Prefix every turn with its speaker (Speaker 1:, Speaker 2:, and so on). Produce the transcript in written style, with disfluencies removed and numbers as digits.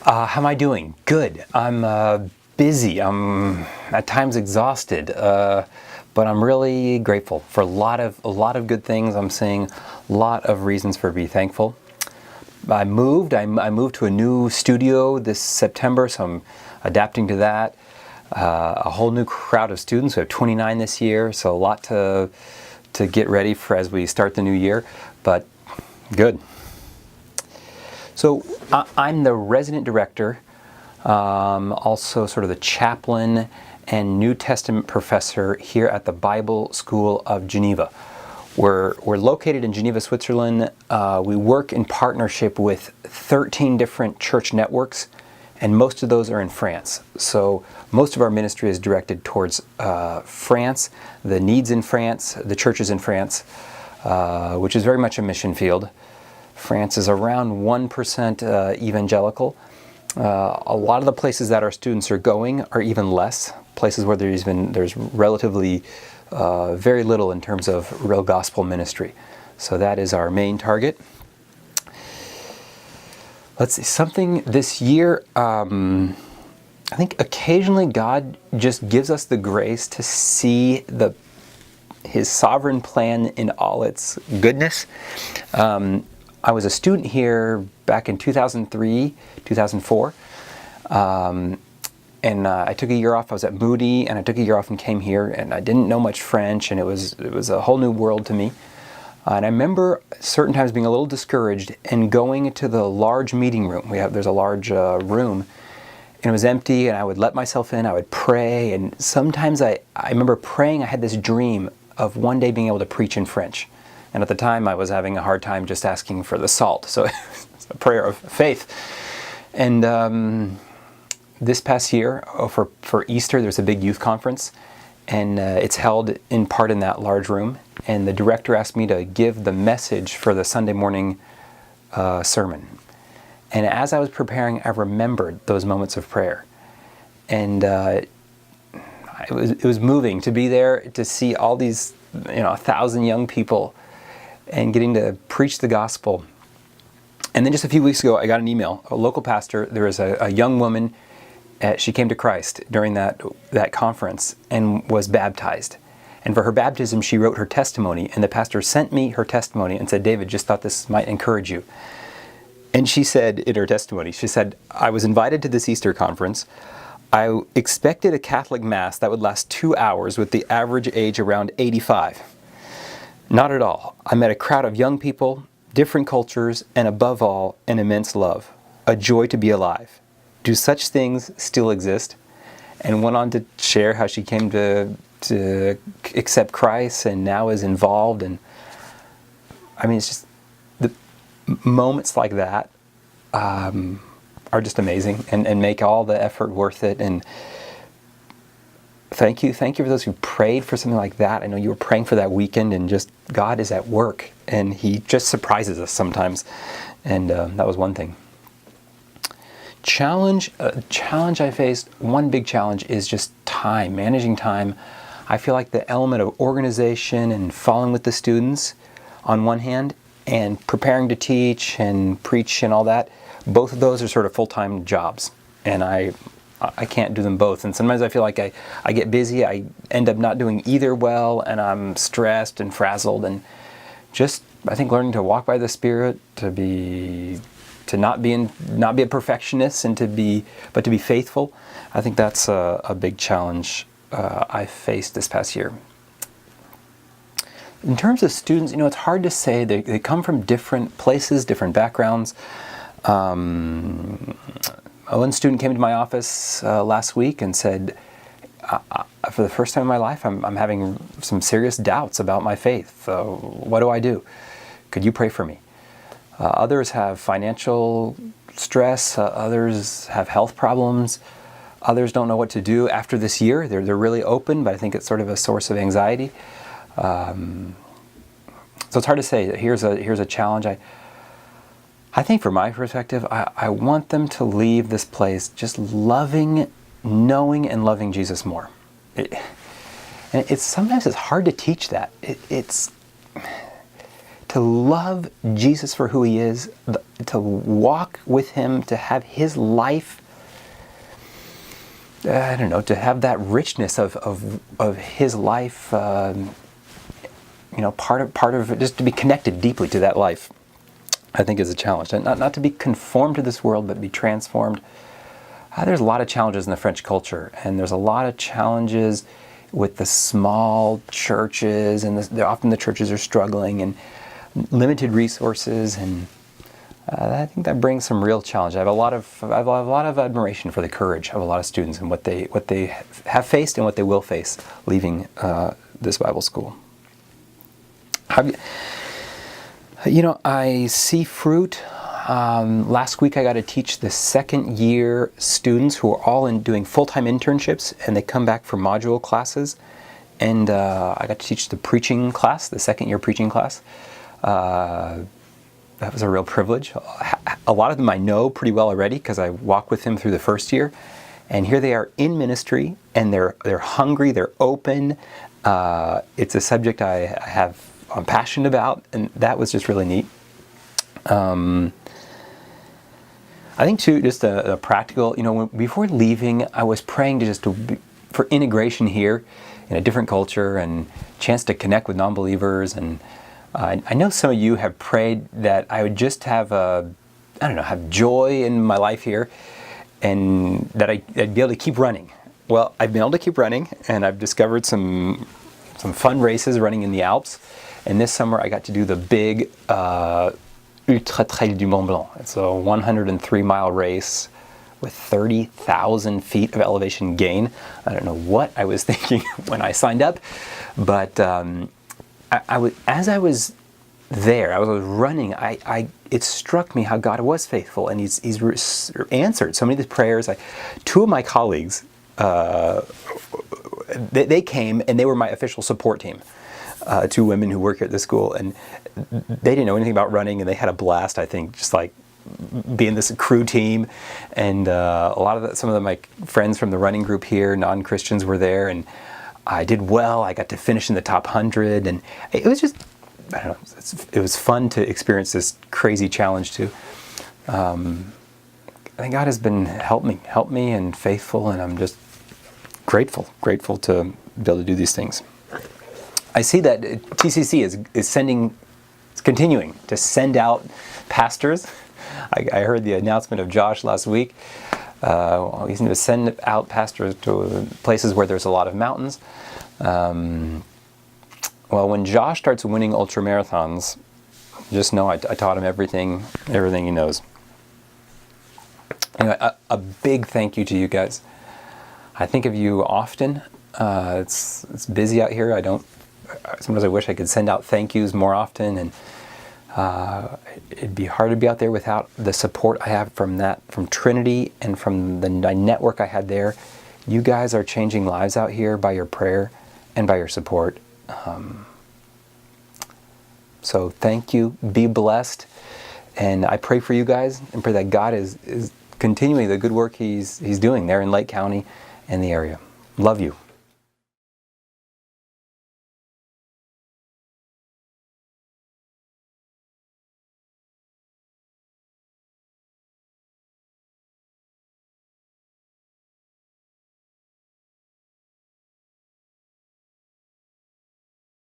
Speaker 1: How am I doing? Good. I'm busy. I'm at times exhausted, but I'm really grateful for a lot of good things. I'm seeing a lot of reasons for be thankful. I moved to a new studio this September, so I'm adapting to that. A whole new crowd of students. We have 29 this year, so a lot to get ready for as we start the new year. But good. So I'm the resident director, also sort of the chaplain and New Testament professor here at the Bible School of Geneva. We're located in Geneva, Switzerland. We work in partnership with 13 different church networks, and most of those are in France. So most of our ministry is directed towards France, the needs in France, the churches in France, which is very much a mission field. France is around 1% evangelical. A lot of the places that our students are going are even less, places where there's relatively very little in terms of real gospel ministry. So that is our main target. Let's see, something this year, I think occasionally God just gives us the grace to see His sovereign plan in all its goodness. I was a student here back in 2003, 2004, and I took a year off. I was at Moody, and I took a year off and came here, and I didn't know much French, and it was a whole new world to me. And I remember certain times being a little discouraged and going to the large meeting room. There's a large room, and it was empty, and I would let myself in. I would pray, and sometimes I remember praying. I had this dream of one day being able to preach in French. And at the time, I was having a hard time just asking for the salt. So it's a prayer of faith. And this past year, for Easter, there's a big youth conference. And it's held in part in that large room. And the director asked me to give the message for the Sunday morning sermon. And as I was preparing, I remembered those moments of prayer. And it was moving to be there, to see all these, 1,000 young people and getting to preach the gospel. And then just a few weeks ago, I got an email. A local pastor, there was a young woman, she came to Christ during that conference and was baptized. And for her baptism, she wrote her testimony, and the pastor sent me her testimony and said, "David, just thought this might encourage you." And she said in her testimony, she said, "I was invited to this Easter conference. I expected a Catholic Mass that would last 2 hours with the average age around 85. Not at all. I met a crowd of young people, different cultures, and above all, an immense love. A joy to be alive. Do such things still exist?" And went on to share how she came to accept Christ and now is involved. And I mean, it's just the moments like that are just amazing and make all the effort worth it. And thank you for those who prayed for something like that. I know you were praying for that weekend, and just God is at work, and He just surprises us sometimes. And that was one thing. Challenge I faced, one big challenge is just time, managing time. I feel like the element of organization and following with the students on one hand, and preparing to teach and preach and all that, both of those are sort of full-time jobs. And I can't do them both. And sometimes I feel like I get busy, I end up not doing either well, and I'm stressed and frazzled. And just, I think, learning to walk by the Spirit, to not be a perfectionist, and to be faithful. I think that's a big challenge I faced this past year. In terms of students, it's hard to say. They come from different places, different backgrounds. One student came to my office last week and said, for the first time in my life, I'm having some serious doubts about my faith. What do I do? Could you pray for me? Others have financial stress. Others have health problems. Others don't know what to do after this year. They're really open, but I think it's sort of a source of anxiety. So it's hard to say. Here's a challenge. I think from my perspective, I want them to leave this place just knowing and loving Jesus more. Sometimes it's hard to teach that. to love Jesus for who he is, to walk with him, to have his life, I don't know, to have that richness of his life, part of it, just to be connected deeply to that life, I think is a challenge. And not to be conformed to this world, but be transformed. There's a lot of challenges in the French culture, and there's a lot of challenges with the small churches, and often the churches are struggling and limited resources, and I think that brings some real challenge. I have a lot of admiration for the courage of a lot of students and what they have faced and what they will face leaving this Bible school. I see fruit. Last week I got to teach the second year students who are all doing full-time internships, and they come back for module classes. And I got to teach the preaching class, the second year preaching class. That was a real privilege. A lot of them I know pretty well already because I walked with them through the first year. And here they are in ministry, and they're hungry, they're open. It's a subject I'm passionate about, and that was just really neat. I think too, just a practical, before leaving, I was praying for integration here in a different culture and chance to connect with non-believers. And I know some of you have prayed that I would just have have joy in my life here, and that I'd be able to keep running. Well, I've been able to keep running, and I've discovered some fun races running in the Alps. And this summer I got to do the big Ultra Trail du Mont Blanc. It's a 103-mile race with 30,000 feet of elevation gain. I don't know what I was thinking when I signed up, but as I was there, I was running, it struck me how God was faithful, and He's answered so many of the prayers. Two of my colleagues, they came, and they were my official support team. Two women who work here at the school, and they didn't know anything about running, and they had a blast, I think, just like being this crew team. And some of my friends from the running group here, non-Christians, were there, and I did well. I got to finish in the top 100, and it was just, I don't know, it was fun to experience this crazy challenge too. I think God has been helped me and faithful, and I'm just grateful to be able to do these things. I see that TCC is continuing to send out pastors. I heard the announcement of Josh last week. He's going to send out pastors to places where there's a lot of mountains. When Josh starts winning ultramarathons, just know I taught him everything he knows. Anyway, a big thank you to you guys. I think of you often. It's busy out here. Sometimes I wish I could send out thank yous more often, and it'd be hard to be out there without the support I have from Trinity and from the network I had there. You guys are changing lives out here by your prayer and by your support. So thank you. Be blessed, and I pray for you guys and pray that God is continuing the good work He's doing there in Lake County and the area. Love you.